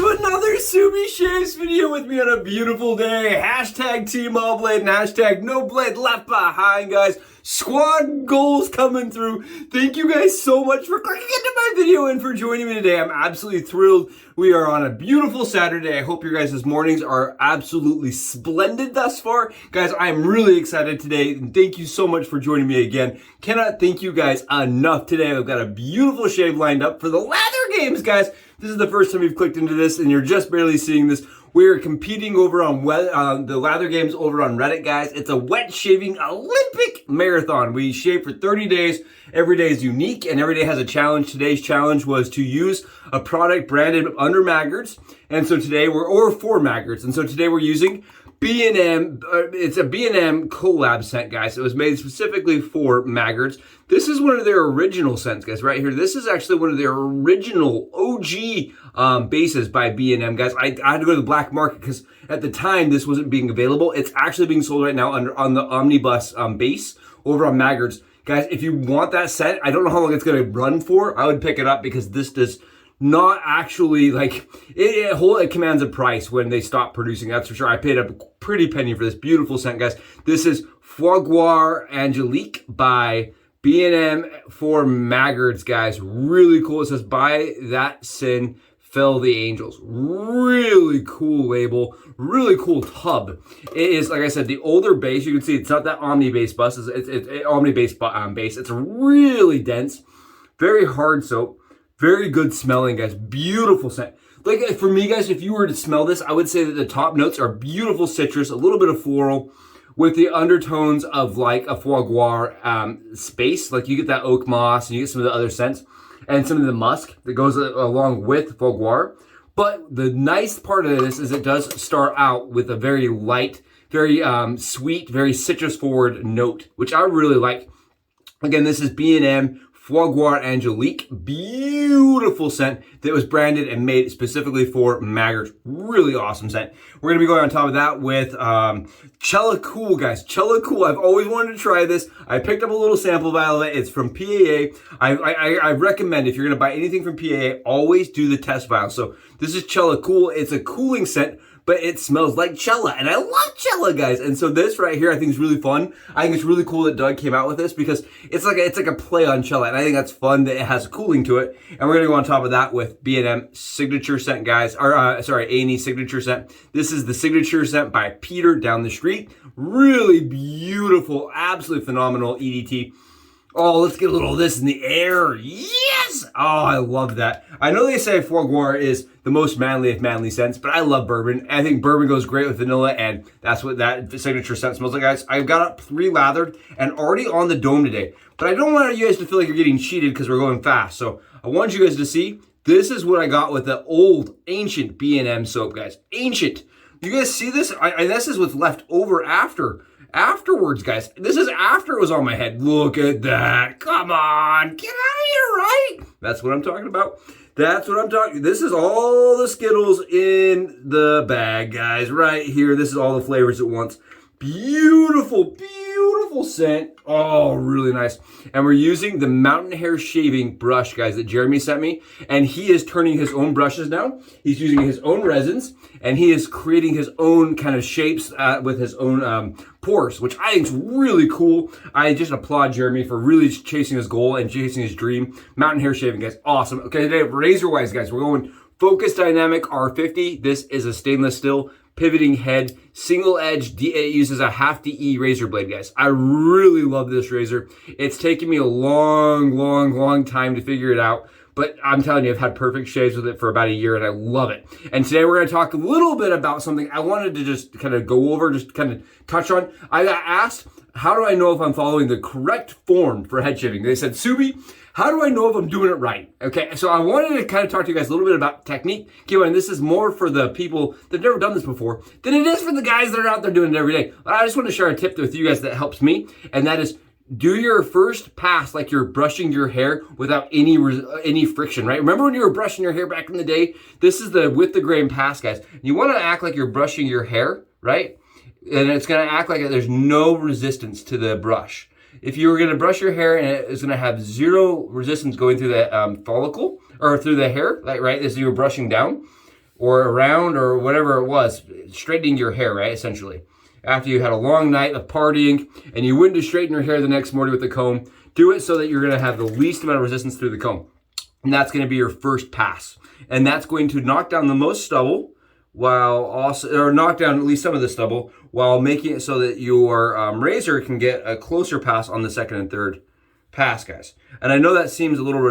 to another Subi Shaves video with me on a beautiful day. Hashtag Team All Blade and hashtag No Blade Left Behind, guys. Squad goals coming through. Thank you guys so much for clicking into my video and for joining me today. I'm absolutely thrilled. We are on a beautiful Saturday. I hope your guys' mornings are absolutely splendid thus far. Guys, I'm really excited today, and thank you so much for joining me again. Cannot thank you guys enough today. I've got a beautiful shave lined up for the Lather games, guys. This is the first time you've clicked into this and you're just barely seeing this. We're competing over on the Lather games over on Reddit, guys. It's a wet shaving Olympic marathon. We shave for 30 days. Every day is unique and every day has a challenge. Today's challenge was to use a product branded under Maggarts. And so today or for Maggarts. And so today we're using B&M, it's a B&M collab scent, guys. It was made specifically for Maggarts. This is one of their original scents, guys, right here. This is actually one of their original OG bases by B&M, guys. I had to go to the black market because at the time this wasn't being available. It's actually being sold right now on the Omnibus base over on Maggarts. Guys, if you want that scent, I don't know how long it's going to run for. I would pick it up because this does not actually, like, it commands a price when they stop producing, that's for sure. I paid a pretty penny for this beautiful scent, guys. This is Fougere Angelique by B&M for Maggarts, guys. Really cool. It says, by that sin fell the angels. Really cool label. Really cool tub. It is, like I said, the older base. You can see it's not that Omni base bus. It's Omni base base. It's really dense. Very hard soap. Very good smelling, guys. Beautiful scent. Like, for me, guys, if you were to smell this, I would say that the top notes are beautiful citrus, a little bit of floral, with the undertones of, like, a Fougere space. Like, you get that oak moss, and you get some of the other scents, and some of the musk that goes along with Fougere. But the nice part of this is it does start out with a very light, very sweet, very citrus-forward note, which I really like. Again, this is B&M Fougere Angelique, beautiful scent that was branded and made specifically for Maggarts. Really awesome scent. We're going to be going on top of that with Chella Cool, guys. Chella Cool. I've always wanted to try this. I picked up a little sample vial of it. It's from PAA. I recommend if you're going to buy anything from PAA, always do the test vial. So this is Chella Cool. It's a cooling scent, but it smells like Chella, and I love Chella, guys. And so this right here, I think is really fun. I think it's really cool that Doug came out with this because it's like a play on Chella, and I think that's fun that it has cooling to it. And we're gonna go on top of that with B&M signature scent, guys. Or sorry, A&E signature scent. This is the signature scent by Peter down the street. Really beautiful, absolutely phenomenal EDT. Oh, let's get a little of this in the air. Yes! Oh, I love that. I know they say Fougere is the most manly of manly scents, but I love bourbon. I think bourbon goes great with vanilla, and that's what that signature scent smells like, guys. I've got up 3 lathered and already on the dome today. But I don't want you guys to feel like you're getting cheated because we're going fast. So I want you guys to see, this is what I got with the old, ancient B&M soap, guys. Ancient. You guys see this? This is what's left over afterwards, guys. This is after it was on my head. Look at that. Come on. Get out of here, right? That's what I'm talking about. That's what I'm talking. This is all the Skittles in the bag, guys. Right here. This is all the flavors at once. Beautiful, beautiful scent. Oh, really nice. And we're using the Mountain Hare shaving brush, guys, that Jeremy sent me. And he is turning his own brushes now. He's using his own resins. And he is creating his own kind of shapes with his own pores, which I think is really cool. I just applaud Jeremy for really chasing his goal and chasing his dream. Mountain Hare shaving, guys. Awesome. Okay, today, razor-wise, guys, we're going Focus Dynamic R50. This is a stainless steel pivoting head, single edge, it uses a half DE razor blade, guys. I really love this razor. It's taken me a long time to figure it out, but I'm telling you, I've had perfect shaves with it for about a year and I love it. And today we're gonna talk a little bit about something I wanted to just kind of go over, just kind of touch on. I got asked, how do I know if I'm following the correct form for head shaving? They said, Subi, how do I know if I'm doing it right? Okay, so I wanted to kind of talk to you guys a little bit about technique. And this is more for the people that have never done this before than it is for the guys that are out there doing it every day. I just want to share a tip with you guys that helps me, and that is do your first pass like you're brushing your hair without any friction, right? Remember when you were brushing your hair back in the day? This is the with the grain pass, guys. You want to act like you're brushing your hair, right? And it's going to act like there's no resistance to the brush. If you were going to brush your hair and it's going to have zero resistance going through the follicle or through the hair, like right as you were brushing down, or around or whatever it was, straightening your hair, right, essentially. After you had a long night of partying and you went to straighten your hair the next morning with the comb, do it so that you're gonna have the least amount of resistance through the comb. And that's gonna be your first pass. And that's going to knock down the most stubble while also, or knock down at least some of the stubble while making it so that your razor can get a closer pass on the second and third pass, guys. And I know that seems a little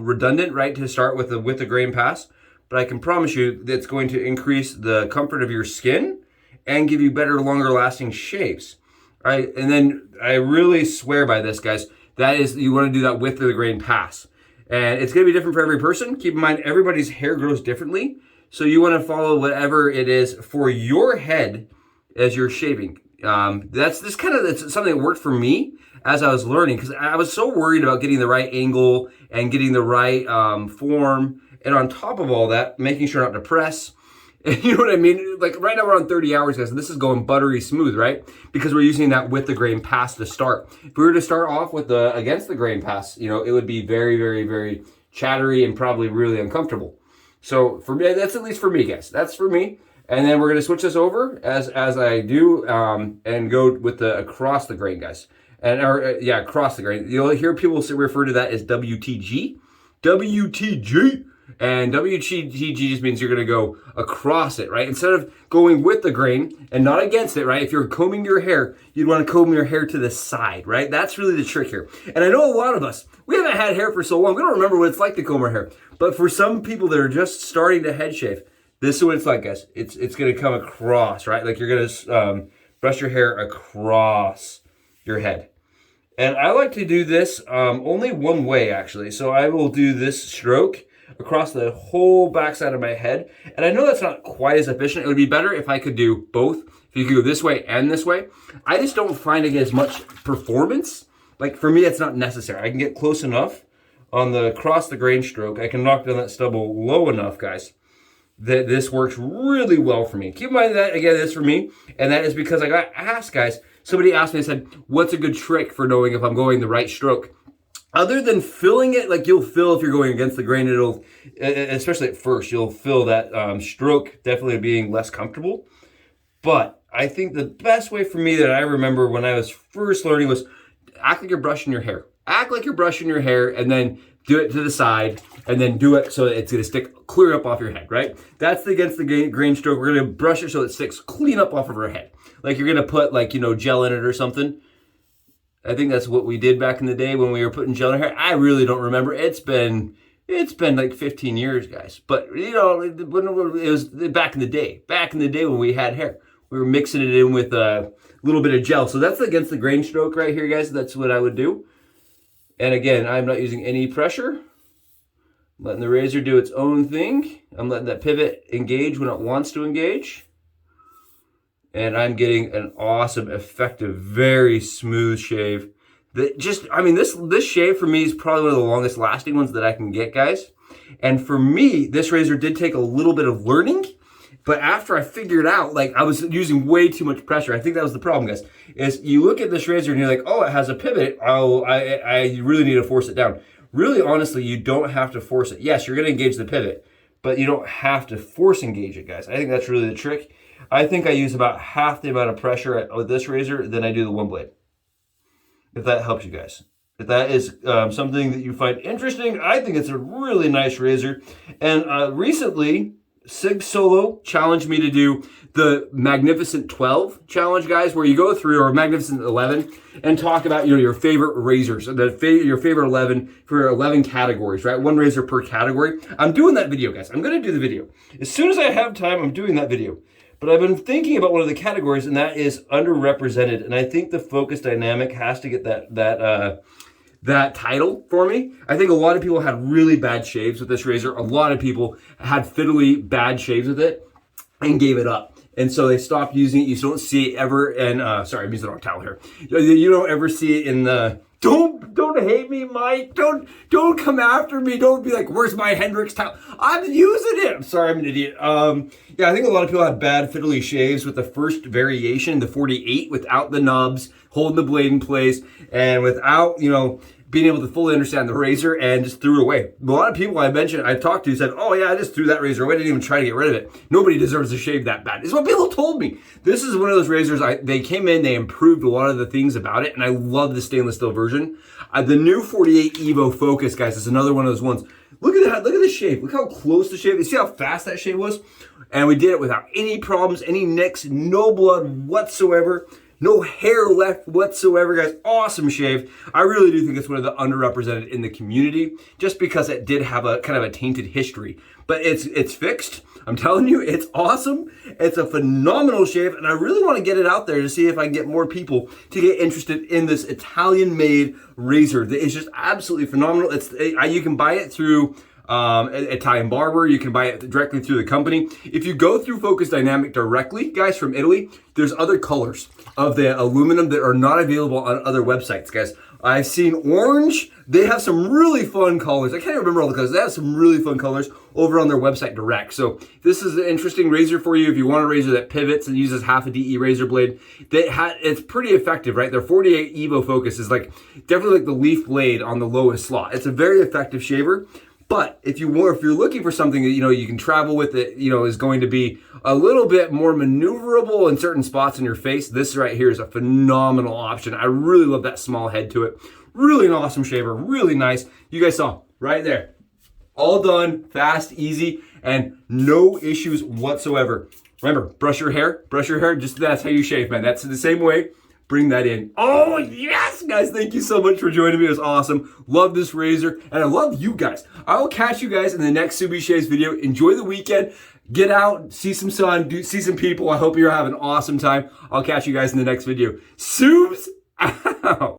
redundant, right, to start with the grain pass, but I can promise you that it's going to increase the comfort of your skin and give you better, longer lasting shaves, right? And then I really swear by this, guys, that is, you want to do that with the grain pass. And it's going to be different for every person. Keep in mind, everybody's hair grows differently. So you want to follow whatever it is for your head as you're shaving. That's something that worked for me as I was learning, because I was so worried about getting the right angle and getting the right form. And on top of all that, making sure not to press. And you know what I mean? Like right now we're on 30 hours, guys, and this is going buttery smooth, right? Because we're using that with the grain pass to start. If we were to start off with against the grain pass, you know, it would be very, very, very chattery and probably really uncomfortable. So for me, that's at least for me, guys. That's for me. And then we're going to switch this over as I do and go with the across the grain, guys. And across the grain. You'll hear people refer to that as WTG. WTG. And WTG just means you're going to go across it, right? Instead of going with the grain and not against it, right? If you're combing your hair, you'd want to comb your hair to the side, right? That's really the trick here. And I know a lot of us, we haven't had hair for so long, we don't remember what it's like to comb our hair. But for some people that are just starting to head shave, this is what it's like, guys. It's going to come across, right? Like you're going to brush your hair across your head. And I like to do this only one way, actually. So I will do this stroke across the whole backside of my head. And I know that's not quite as efficient. It would be better if I could do both. If you could go this way and this way. I just don't find it as much performance. Like for me, it's not necessary. I can get close enough on the across the grain stroke. I can knock down that stubble low enough, guys, that this works really well for me. Keep in mind that, again, this is for me. And that is because I got asked, guys. Somebody asked me, I said, what's a good trick for knowing if I'm going the right stroke? Other than filling it, like you'll feel if you're going against the grain, it'll, especially at first, you'll feel that stroke definitely being less comfortable. But I think the best way for me that I remember when I was first learning was act like you're brushing your hair. Act like you're brushing your hair and then do it to the side and then do it so that it's going to stick clear up off your head, right? That's against the grain stroke. We're going to brush it so it sticks clean up off of our head. Like you're going to put like, you know, gel in it or something. I think that's what we did back in the day when we were putting gel in our hair. I really don't remember. It's been like 15 years, guys. But, you know, when it was back in the day. Back in the day when we had hair. We were mixing it in with a little bit of gel. So that's against the grain stroke right here, guys. That's what I would do. And again, I'm not using any pressure. I'm letting the razor do its own thing. I'm letting that pivot engage when it wants to engage. And I'm getting an awesome, effective, very smooth shave. That just, I mean, this shave for me is probably one of the longest lasting ones that I can get, guys. And for me, this razor did take a little bit of learning. But after I figured out, like, I was using way too much pressure. I think that was the problem, guys. Is you look at this razor and you're like, oh, it has a pivot. I really need to force it down. Really, honestly, you don't have to force it. Yes, you're going to engage the pivot, but you don't have to force engage it, guys. I think that's really the trick. I think I use about half the amount of pressure with this razor than I do the one blade. If that helps you guys. If that is something that you find interesting, I think it's a really nice razor. And recently, Sig Solo challenged me to do the Magnificent 12 challenge, guys, where you go through, or Magnificent 11, and talk about, you know, your favorite razors, your favorite 11 for 11 categories, right? One razor per category. I'm doing that video, guys. I'm going to do the video. As soon as I have time, I'm doing that video. But I've been thinking about one of the categories, and that is underrepresented. And I think the Focus Dynamic has to get that title for me. I think a lot of people had really bad shaves with this razor. A lot of people had fiddly bad shaves with it and gave it up. And so they stopped using it. You don't see it ever. And sorry, I'm using the wrong towel here. You don't ever see it in the. Don't hate me, Mike. Don't come after me. Don't be like, where's my Hendrix towel? I'm using it. I'm sorry, I'm an idiot. Yeah, I think a lot of people had bad fiddly shaves with the first variation, the 48, without the nubs, holding the blade in place, and without, you know, being able to fully understand the razor and just threw it away. A lot of people I've talked to said, oh yeah, I just threw that razor away. I didn't even try to get rid of it. Nobody deserves to shave that bad. It's what people told me. This is one of those razors, they came in, they improved a lot of the things about it, and I love the stainless steel version. The new 48 Evo Focus, guys, is another one of those ones. Look at that, look at the shave. Look how close the shave is. See how fast that shave was? And we did it without any problems, any nicks, no blood whatsoever. No hair left whatsoever, guys. Awesome shave. I really do think it's one of the underrepresented in the community, just because it did have a kind of a tainted history. But it's fixed. I'm telling you, it's awesome. It's a phenomenal shave, and I really want to get it out there to see if I can get more people to get interested in this Italian-made razor. It's just absolutely phenomenal. You can buy it through Italian Barber. You can buy it directly through the company. If you go through Focus Dynamic directly, guys, from Italy, there's other colors of the aluminum that are not available on other websites, guys. I've seen orange. They have some really fun colors. I can't remember all the colors. They have some really fun colors over on their website direct. So this is an interesting razor for you if you want a razor that pivots and uses half a DE razor blade. It's pretty effective, right? Their 48 Evo Focus is definitely like the leaf blade on the lowest slot. It's a very effective shaver. But if you're looking for something that you can travel with, that is going to be a little bit more maneuverable in certain spots in your face, this right here is a phenomenal option. I really love that small head to it. Really an awesome shaver, really nice. You guys saw right there, all done, fast, easy, and no issues whatsoever. Remember, brush your hair. Just that's how you shave, man. That's the same way. Bring that in. Oh, yes, guys. Thank you so much for joining me. It was awesome. Love this razor, and I love you guys. I will catch you guys in the next Subi Shaves video. Enjoy the weekend. Get out, see some sun, see some people. I hope you're having an awesome time. I'll catch you guys in the next video. Subs out.